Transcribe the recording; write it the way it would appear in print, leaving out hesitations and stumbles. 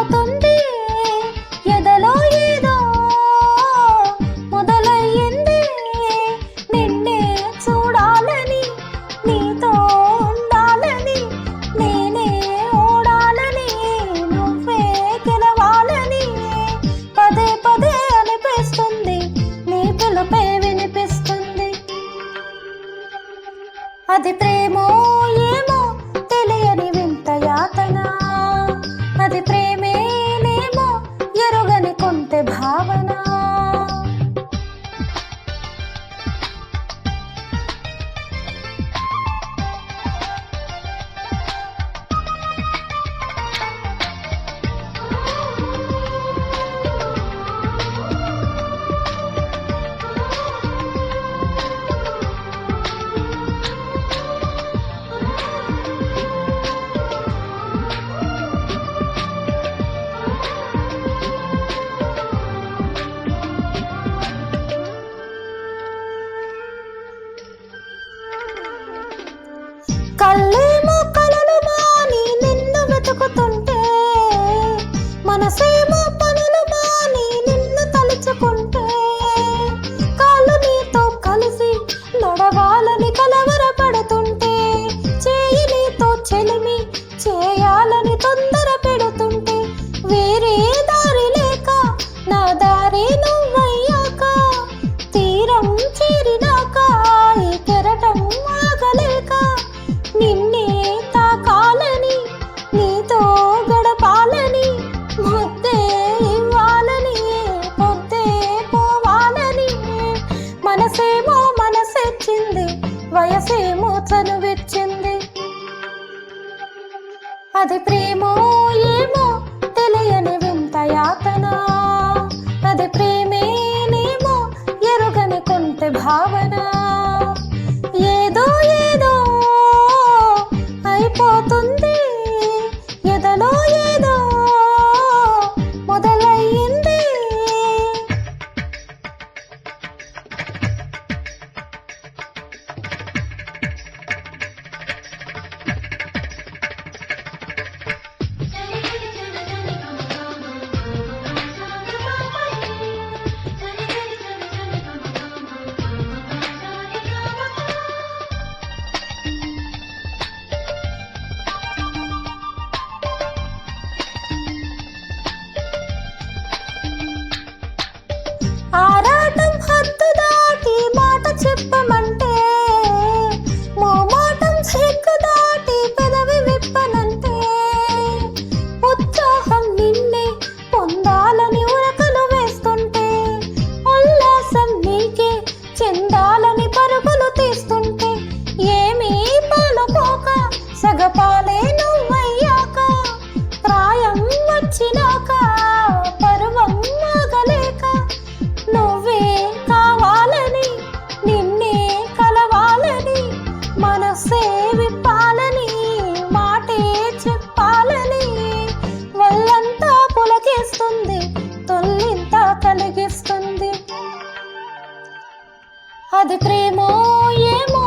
అయిపోతుంది ఎదలో ఏదో మొదలయ్యింది నిన్నే చూడాలని నీతో ఉండాలని నేనే ఓడాలని నువ్వే గెలవాలని పదే పదే అనిపిస్తుంది నీ పిలుపే వినిపిస్తుంది అది ప్రేమో ఏమో తెలియని వింత యాతన అది ప్రేమేనేమో ఎరుగని కొంటె భావన కళ్ళేమో కలలు మాని నిన్ను వెతుకుతుంటే మనసేమో పనులు మాని నిన్ను తలుచుకుంటే కాళ్ళు నీతో కలిసి నడవాలని కలవరపడుతుంటే చేయి నీతో చెలిమి చేయాలని తొందర పెడుతుంటే వేరే దారి లేక నా దారి నువ్వయ్యాక తీరం చేరినాక ఈ కెరటం ఆగలేక నిన్నే తాకాలని నీతో గడపాలని ముద్దే ఇవ్వాలని పొద్దే పోవాలని మనసేమో మనసెచ్చింది వయసేమో చనువిచ్చింది అది ప్రేమో ఏమో తెలియని వింత యాతన అది ప్రేమేనేమో ఎరుగని కొంటె భావన ఏదో ఏదో అయిపోతుంది ఎదలో ఏదో మొదలయ్యింది ఆరాటం హద్దు దాటి మాట చెప్పమంటే మోమాటం సిగ్గు దాటి పెదవి విప్పనంటే ఉత్సాహం నిన్నే పొందాలని ఉరకలు వేస్తుంటే ఉల్లాసం నీకే చెందాలని పరుగులు తీస్తుంటే ఏమీ పాలుపోక సగపాలే నువ్వయ్యాక ప్రాయం వచ్చినాక పరువం ఆగలేక నువ్వే కావాలని నిన్నే కలవాలని మనసే విప్పాలని మాటే చెప్పాలని వల్లంతా పులకిస్తుంది తొల్లింత కలిగిస్తుంది అది ప్రేమో ఏమో